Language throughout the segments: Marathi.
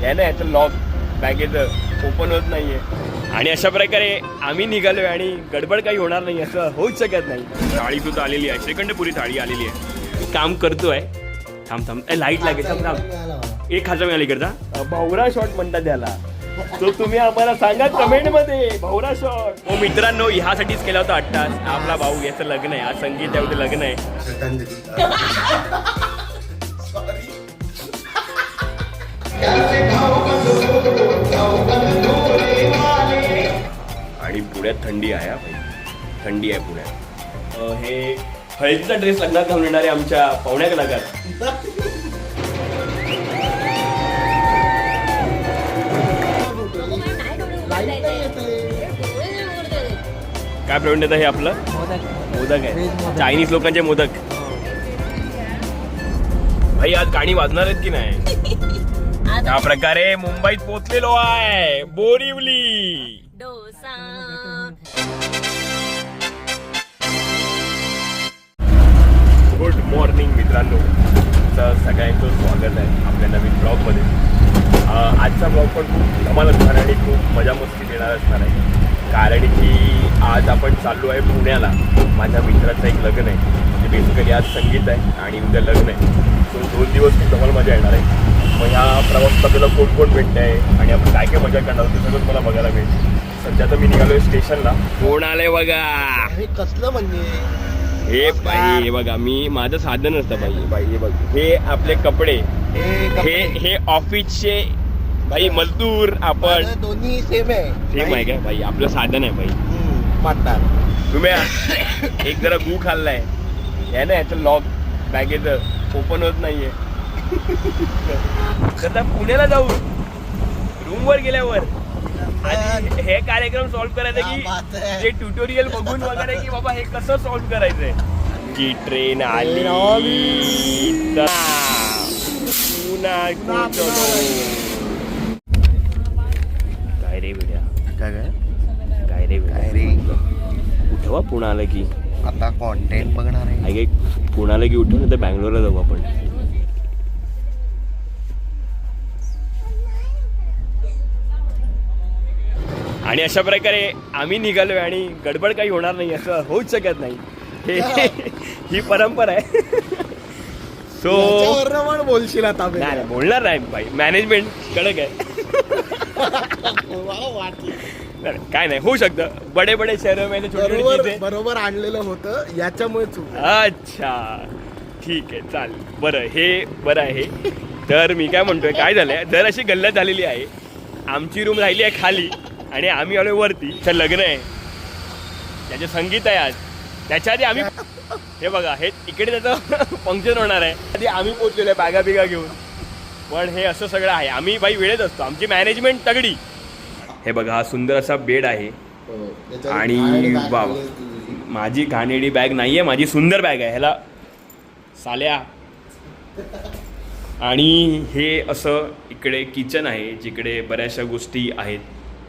आहे ना याचं लॉक बॅगेचं ओपन होत नाहीये आणि अशा प्रकारे आम्ही निघालोय आणि गडबड काही होणार नाही असं होऊच शकत नाही. थाळी सुद्धा आलेली आहे, श्रीखंडपुरी थाळी आलेली आहे. काम करतोय. थांब लाईट लागेल. थांब एक खाजा मिळाली करता भावरा शॉट म्हणतात त्याला. तो तुम्ही आम्हाला सांगा कमेंट मध्ये भावरा शॉट. हो मित्रांनो, ह्यासाठीच केला होता अट्टास. आपला भाऊ याचं लग्न आहे, आज संगीत आहे, उद्या लग्न आहे. आणि पुण्यात थंडी आहे भाई, थंडी आहे पुण्यात. हे हळदीचा ड्रेस लग्नात घालून येणारे आमच्या पाहुण्या कलाकार. काय प्रोडक्ट येतं हे आपलं मोदक आहे, चायनीज लोकांचे मोदक. भाई आज गाणी वाजणार आहेत की नाही? त्या प्रकारे मुंबईत पोहोचलेलो आहे. बोरिवली डोसा. गुड मॉर्निंग मित्रांनो, तर सगळ्यांचं स्वागत आहे आपल्या नवीन ब्लॉगमध्ये. आजचा ब्लॉग पण खूप धमाल असणार आणि खूप मजा मस्ती देणार असणार आहे. कारण की आज आपण चाललो आहे पुण्याला. माझ्या मित्राचं एक लग्न आहे, म्हणजे बेसिकली आज संगीत आहे आणि उद्या लग्न आहे. सो 2 दिवस खूप धमाल मजा येणार आहे. मग ह्या प्रवासात आपल्याला कोण कोण भेटत आहे आणि आपण काय काय मजा करणार ते सगळं मला बघायला मिळेल. सध्या तर मी निघालोय स्टेशनला. कोण आलंय बघा. हे कसलं म्हणजे हे बाई, हे बघा, मी माझं साधन नसतं बाई. हे बघ, हे आपले कपडे, हे ऑफिसचे भाई मजदूर. आपण दोन्ही सेम आहे का भाई? आपलं साधन आहे भाई. मानणार तुम्ही एक जरा गू खाल्लाय आहे ना याचं लॉक बॅगेचं ओपन होत नाहीये. आता पुण्याला जाऊ रूम वर गेल्यावर आणि हे कार्यक्रम सॉल्व्ह करायचं की ते ट्युटोरियल बघून वगैरे की बाबा हे कसं सॉल्व्ह करायचंय. जी ट्रेन आली काय रे बेड्या, काय रे उठवा. पुणे आलं की आता कॉन्टेंट बघणार आहे. पुणे आलं की उठव, नाही तर बँगलोरला जाऊ आपण. आणि अशा प्रकारे आम्ही निघालोय आणि गडबड काही होणार नाही असं होऊच शकत नाही. ही परंपरा आहे. सो बोलशील आता नाही बोलणार नाही भाई, मॅनेजमेंट कडक आहे. काय नाही होऊ शकतं. बडे बडे शहर मध्ये छोटे बरोबर आणलेलं होतं याच्यामुळे चूक. अच्छा ठीक आहे, चालेल. बरं, हे बरं आहे. तर मी काय म्हणतोय, काय झालंय, जर अशी गल्लत झालेली आहे. आमची रूम राहिली आहे खाली आणि आम्ही आलोय वरती. तर लग्न आहे, त्याचे संगीत आहे आज. त्याच्या आधी आम्ही हे बघा, हे इकडे त्याचं फंक्शन होणार आहे. आधी आम्ही पोहोचलेलो आहे बॅगा बिगा घेऊन. पण हे असं सगळं आहे. आम्ही बाई वेळेत असतो, आमची मॅनेजमेंट तगडी. हे बघा, हा सुंदर असा बेड आहे. आणि वा, माझी घाणेडी बॅग नाही आहे, माझी सुंदर बॅग आहे. ह्याला साल्या. आणि हे असं इकडे किचन आहे, जिकडे बऱ्याचशा गोष्टी आहेत.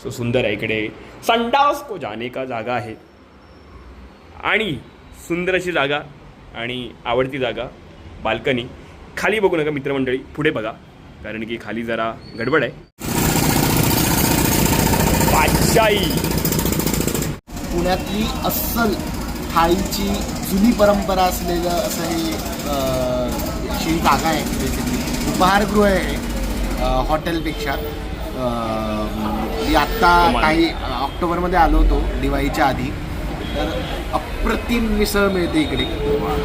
सो सुंदर आहे. इकडे संडास को जाने का जागा आहे आणि सुंदर अशी जागा आणि आवडती जागा बाल्कनी. खाली बघू नका मित्रमंडळी, पुढे बघा, कारण की खाली जरा गडबड आहे. बादशाही पुण्यातली अस्सल थाळीची जुनी परंपरा असलेलं असं हे अशी जागा आहे. बेसिकली उपहारगृह आहे हॉटेलपेक्षा. मी आत्ता काही ऑक्टोबरमध्ये आलो होतो दिवाळीच्या आधी. तर अप्रतिम मिसळ मिळते इकडे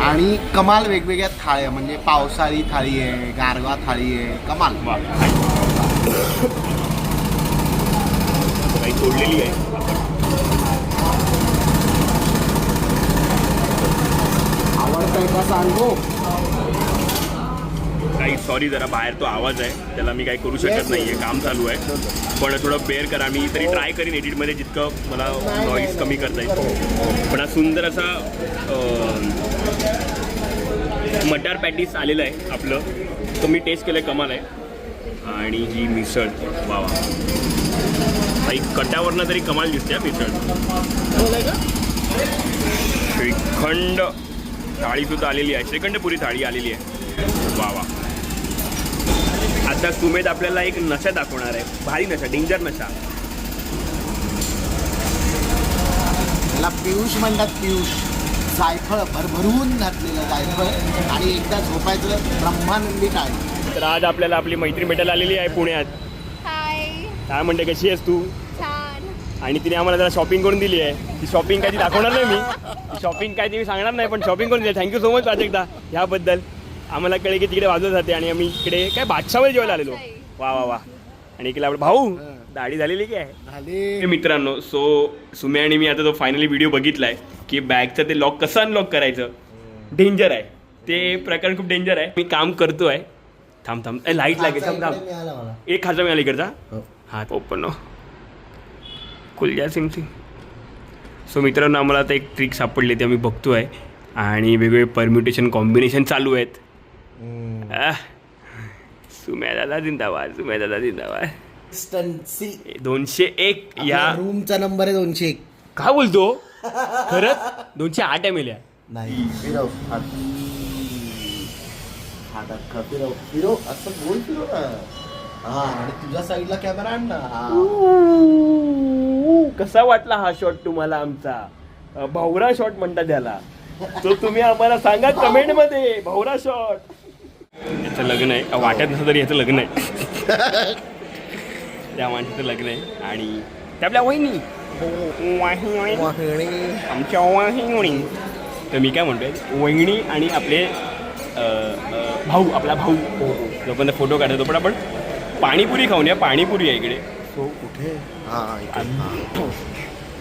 आणि कमाल वेगवेगळ्या थाळ्या, म्हणजे पावसाळी थाळी आहे, गारवा थाळी आहे, कमाल. काही सोडलेली आहे. आवडतंय का सांगू? काही सॉरी, जरा बाहेर तो आवाज आहे, त्याला मी काही करू शकत नाही आहे, काम चालू आहे. पण थोडं बेअर करा. मी तरी ट्राय करीन एडिटमध्ये जितकं मला नॉईज कमी करता येईल. पण हा सुंदर असा मटार पॅटीस आलेलं आहे आपलं, तो मी टेस्ट केलं आहे, कमाल आहे. आणि ही मिसळ वा वा, काही कट्यावरनं तरी कमाल दिसते मिसळ. श्रीखंड थाळीसुद्धा आलेली आहे, श्रीखंडपुरी थाळी आलेली आहे. वा वा, आता सुमेध आपल्याला एक नशा दाखवणार आहे, भारी नशा, डेंजर नशा. त्याला पियुष म्हणतात, पियुष. जायफळ भरभरून घातलेलं जायफळ आणि एकदा झोपायचं ब्रह्मानंदी टाळी. तर आज आपल्याला आपली मैत्रीण भेटायला आलेली आहे पुण्यात. हाय. काय म्हणते, कशी आहेस तू? छान. आणि तिने आम्हाला जरा शॉपिंग करून दिली आहे. ती शॉपिंग काय ती दाखवणार नाही मी, शॉपिंग काय ती मी सांगणार नाही, पण शॉपिंग करून दिली. थँक्यू सो मच प्राजक्ता ह्याबद्दल. आम्हाला कळे की तिकडे वाजवत जाते आणि आम्ही इकडे काय बादशाहमध्ये जेवायला आलेलो. वा वा वा. आणि इकडे आपला भाऊ दाढी झालेली काय झाले. मित्रांनो. सो सुमे आणि मी आता तो फायनली व्हिडिओ बघितलाय की बॅगचं ते लॉक कसं अनलॉक करायचं. डेंजर आहे ते प्रकरण, खूप डेंजर आहे. मी काम करतोय. थांब थांब, लाईट लागेल. थांब थांब, एक खाचा मिळाला इकडचा. हा ओपन खुल सिंग सिंग. सो मित्रांनो, आम्हाला आता एक ट्रिक सापडली, ते आम्ही बघतोय आणि वेगवेगळे परम्युटेशन कॉम्बिनेशन चालू आहेत. सुम्या दादा जिंदाबाद, सुम्या दादा जिंदाबाद. 201 या रूमचा नंबर आहे 201. काय बोलतो खरंच? 208 आहे मेल्या. नाही फिरव फिरव असं बोल, फिरव ना. हा, आणि तुझ्या साईडला कॅमेरा आण ना. कसा वाटला हा शॉट तुम्हाला आमचा? भावरा शॉट म्हणतात त्याला. तो तुम्ही आम्हाला सांगा कमेंट मध्ये. भावरा शॉट. याचं लग्न आहे, वाटत नसतं तरी याचं लग्न आहे. त्या माणसाचं लग्न आहे आणि त्या आपल्या वहिनी आमच्या वहिनी. तर मी काय म्हणतोय, वहिनी आणि आपले भाऊ, आपला भाऊ जो पण फोटो काढतो, पण आपण पाणीपुरी खाऊन या. पाणीपुरी आहे इकडे. हो कुठे?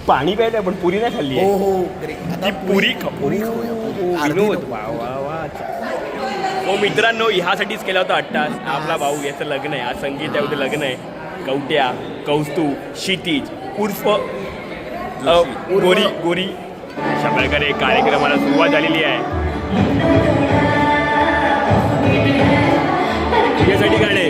पाणी प्यायचं पण पुरी नाही खाल्ली आहे. आता पुरी पुरी विनोद. वा वा वा. हो मित्रांनो, ह्यासाठीच केला होता अट्टास. आपला भाऊ, याचं लग्न आहे आज. संगीत आहे, उद्या लग्न आहे. कवट्या, कौस्तुभ, क्षितिज उर्फ गोरी गोरी. अशा प्रकारे कार्यक्रमाला सुरुवात झालेली आहे. यासाठी गाणे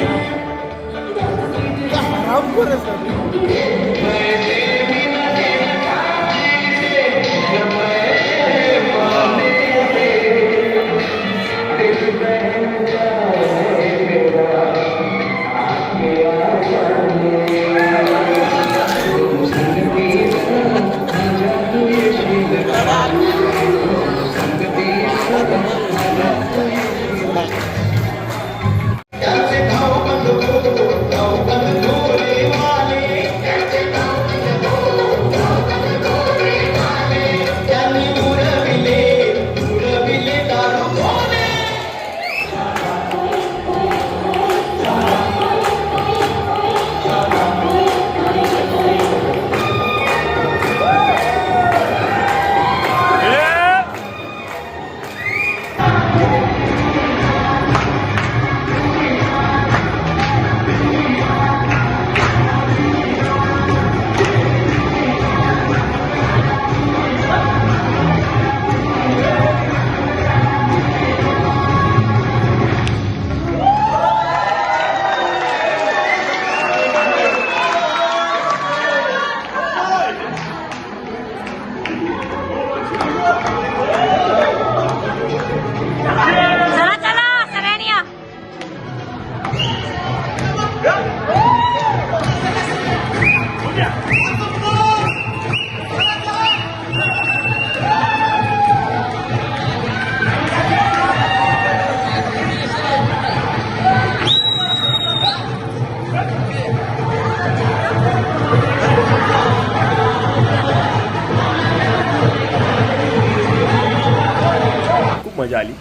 मजा आली.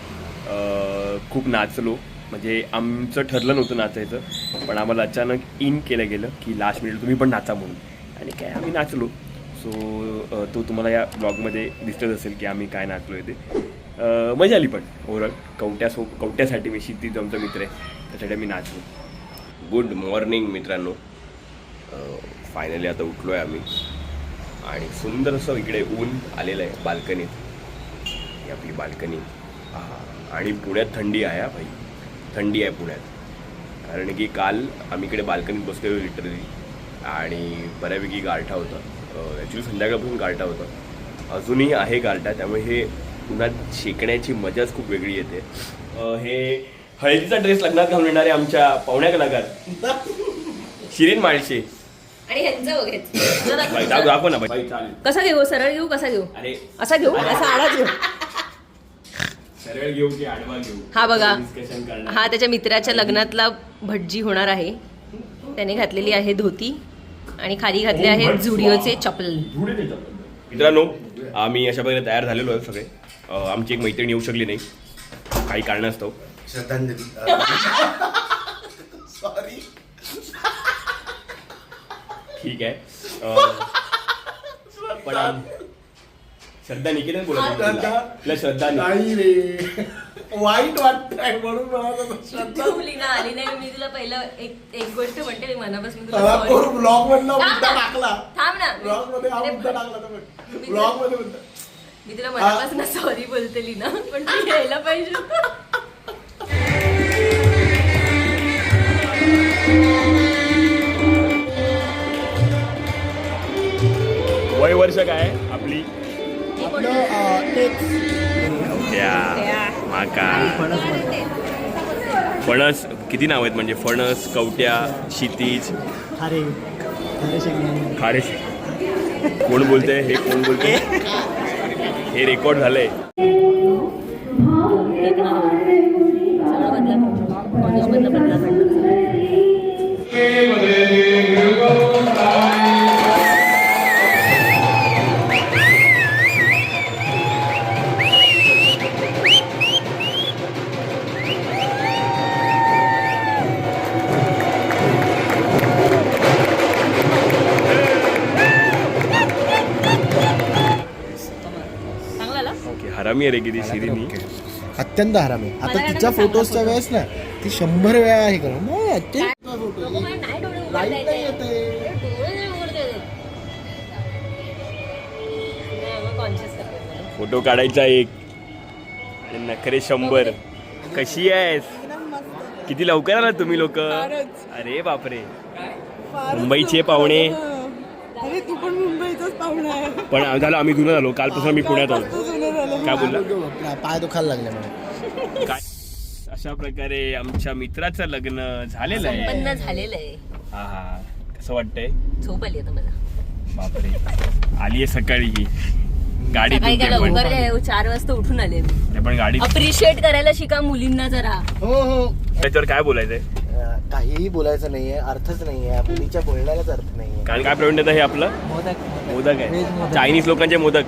खूप नाचलो. म्हणजे आमचं ठरलं नव्हतं नाचायचं, पण आम्हाला अचानक इन केलं गेलं की लास्ट मिनिट तुम्ही पण नाचा म्हणून. आणि काय आम्ही नाचलो. सो तो तुम्हाला या ब्लॉगमध्ये दिसतच असेल की आम्ही काय नाचलो आहे ते. मजा आली. पण ओव्हरऑल कवट्यासाठी मी, क्षितिज आमचा मित्र आहे, त्यासाठी मी नाचलो. गुड मॉर्निंग मित्रांनो. फायनली आता उठलो आहे आम्ही आणि सुंदर असं इकडे ऊन आलेलं आहे बाल्कनीत. ही आपली बाल्कनी. आणि पुण्यात थंडी आहे. भाई थंडी आहे पुण्यात. कारण की काल आम्ही इकडे बाल्कनीत बसलेलो लिटरली आणि बऱ्यापैकी गारठा होता. ॲक्च्युली संध्याकाळपासून गारठा होता, अजूनही आहे गारठा. त्यामुळे हे उन्हात शेकण्याची मजाच खूप वेगळी येते. हे हळदीचा ड्रेस लग्नात घालून येणारे आमच्या पाहुण्या कलाकार शिरीन माळशे. आणि ह्यांचं बघायचं बाई, दाखव ना बाई. चालेल. कसा घेऊ, सरळ घेऊ, कसा घेऊ, अरे असा घेऊ, असा आडाच घेऊ. सरळ घेऊ की आडवा घेऊ हा बघा, डिस्कशन करणार. हा त्याच्या मित्राच्या लग्नातला भटजी होणार आहे. त्याने घातलेली आहे धोती आणि खाली घातले आहेत झुडिओचे चप्पल. मित्रांनो, आम्ही अशा प्रकारे तयार झालेलो आहे सगळे. आमची एक मैत्रीण येऊ शकली नाही काही कारणास्तव. श्रद्धांजली. सॉरी. ठीक आहे. पण श्रद्धा निकेतन बोलत श्रद्धा नाही रे, वाईट वाटतंय म्हणून मला श्रद्धा. तू लीना आली नाही. मी तुला पहिलं एक गोष्ट म्हणते, मी मनापासून तुला sorry. ब्लॉग मधला थांब मुद्दा ना. टाकला. थांब ना. ब्लॉग मध्ये हा अरे मुद्दा टाकला तर ब्लॉग मध्ये मुद्दा. मी तुला मनापासून सॉरी बोलते लीना, पण तू यायला पाहिजे होतं. वय वर्ष काय आपली माका फणस. किती नाव आहेत म्हणजे फणस, कवट्या, क्षितिज, खारे. कोण बोलते हे, कोण बोलते हे? रेकॉर्ड झालंय. हरामी आहे रे किती शिरीनी. अत्यंत हराम आहे. आता तिच्या फोटोजच्या वेळेस ना ती 100 वेळा हे करू. लाईट नाही येते. फोटो काढायचा एक आणि नखरे 100. कशी आहेस? किती लवकर आला तुम्ही लोक. अरे बापरे, मुंबईचे पाहुणे. अरे तू पण मुंबईचाच पाहुणा आहे. पण झालं, आम्ही जुनं झालो. कालपासून आम्ही पुण्यात आलो. काय बोलला? पाय दुखायला लागले मला. काय अशा प्रकारे आमच्या मित्राचं लग्न झालेलं संपन्न आहे. झालेलं आहे. हा हा, कसं वाटतंय? झोप आली आता मला. बापरे, आलीये सकाळी ही गाडी. सकाळी काय लवकर काय, 4 वाजता उठून आले मी. पण गाडी अप्रिशिएट करायला शिका मुलींना जरा. हो हो. त्याच्यावर काय बोलायचंय? काहीही बोलायचं नाहीये, अर्थच नाहीये. मुलीच्या बोलण्यालाच अर्थ नाहीये. कारण काय प्रवीण हे आपलं मोदक आहे. चायनीज लोकांचे मोदक.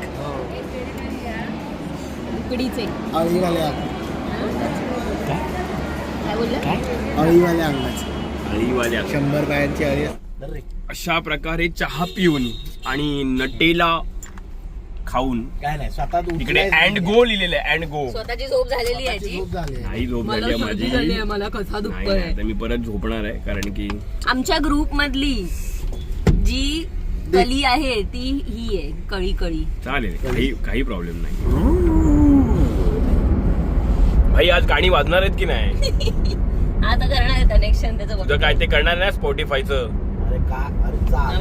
उकडीचे अळीवाल्या काय बोलला? अळीवाल्या अंगाचे अळीवाल्या 100 बायांची अळी. अशा प्रकारे चहा पिऊन आणि नटेला खाऊन काय नाही, स्वतः इकडे अँड गो लिहिलेलं आहे. And go. स्वतःची झोप झालेली आहे जी. नाही झोप मला झाली आहे सर्दी माझी. झाली आहे, मला कसा नाही, दुखतोय. आता मी परत झोपणार आहे कारण की आमच्या ग्रुप मधली जी कली आहे ती ही आहे, कळी कळी. चालेल, काही प्रॉब्लेम नाही. भाई आज गाणी वाजणार आहेत की नाही? आता करणार आहे कनेक्शन त्याचं. तुझं काय ते करणार नाही स्पॉटिफायचं?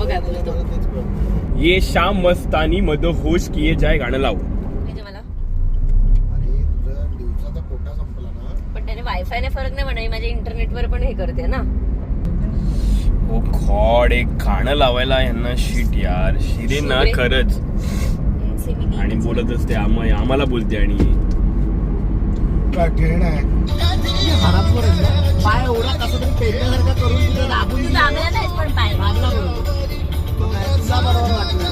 काय बोलतो? ये शाम मस्तानी मद होश किए जाय गाणं लाव. मला अरे तुझा दिवसाचा कोटा संपला ना. पण त्याने वायफायने फरक नाही म्हणा, माझ्या इंटरनेटवर पण हे करते ना. ओ गॉड, एक गाणं लावायला यांना शिट यार. शिरे ना खरंच. आणि बोलत असते आम्हाला बोलते. आणि काय खेळ आहे पाय एवढा कसं तरी पेटण्यासारखा करून तुझं दाबून चांगला नाही पण पाय तुला बरोबर वाटलं.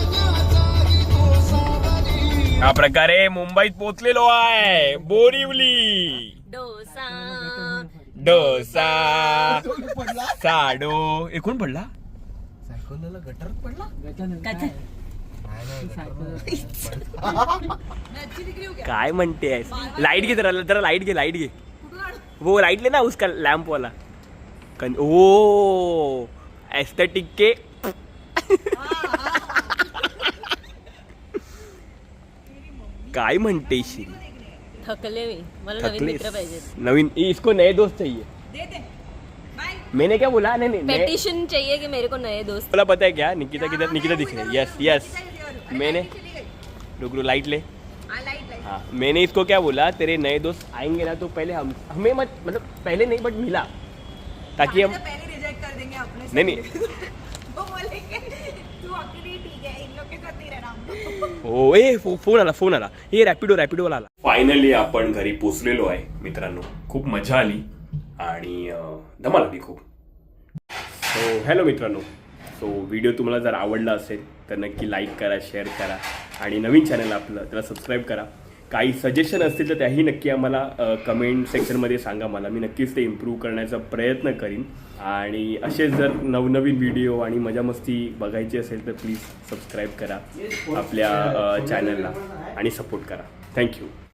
या प्रकारे मुंबईत पोहोचलेलो आहे. बोरिवली डोसा डोसा साडो. एकूण पडला सायकलला गटरात पडला. काय म्हणते? लाईट घे जरा लाईट घे. वो लाईट ले ना उसका लॅम्प वाला. ओ एस्थेटिक के. काय म्हणते श्री? थकले मी. मला नवीन मित्र पाहिजे. नवीन इसको नए दोस्त चाहिए. मैंने क्या बोला? नहीं पेटिशन चाहिए कि मेरे को नए दोस्त. बोला पता है क्या? निकिता किधर? निकिता दिख रही है. यस मैंने रुक लाइट ले. हाँ मैंने इसको क्या बोला, तेरे नए दोस्त आएंगे ना तो पहले हमें मत, मतलब पहले नहीं बट मिला, ताकि हम पहले रिजेक्ट कर देंगे अपने से। नहीं वो बोलेंगे तू अकेले ठीक है, इन लोग के साथ नहीं रहना। हो ए फोन आला हे रॅपिडो वाला आला. फायनली आपण घरी पोचलेलो आहे मित्रांनो. खूप मजा आली आणि धमाल आली खूप. सो हॅलो मित्रांनो. सो व्हिडिओ तुम्हाला जर आवडला असेल तर नक्की लाईक करा, शेअर करा आणि नवीन चॅनल आपलं त्याला सबस्क्राईब करा. काही सजेशन असतील तर त्याही नक्की आम्हाला कमेंट सेक्शनमध्ये सांगा. मला मी नक्कीच ते इम्प्रूव्ह करण्याचा प्रयत्न करीन. आणि असेच जर नवनवीन व्हिडिओ आणि मजा मस्ती बघायची असेल तर प्लीज सबस्क्राईब करा आपल्या चॅनलला आणि सपोर्ट करा. थँक्यू.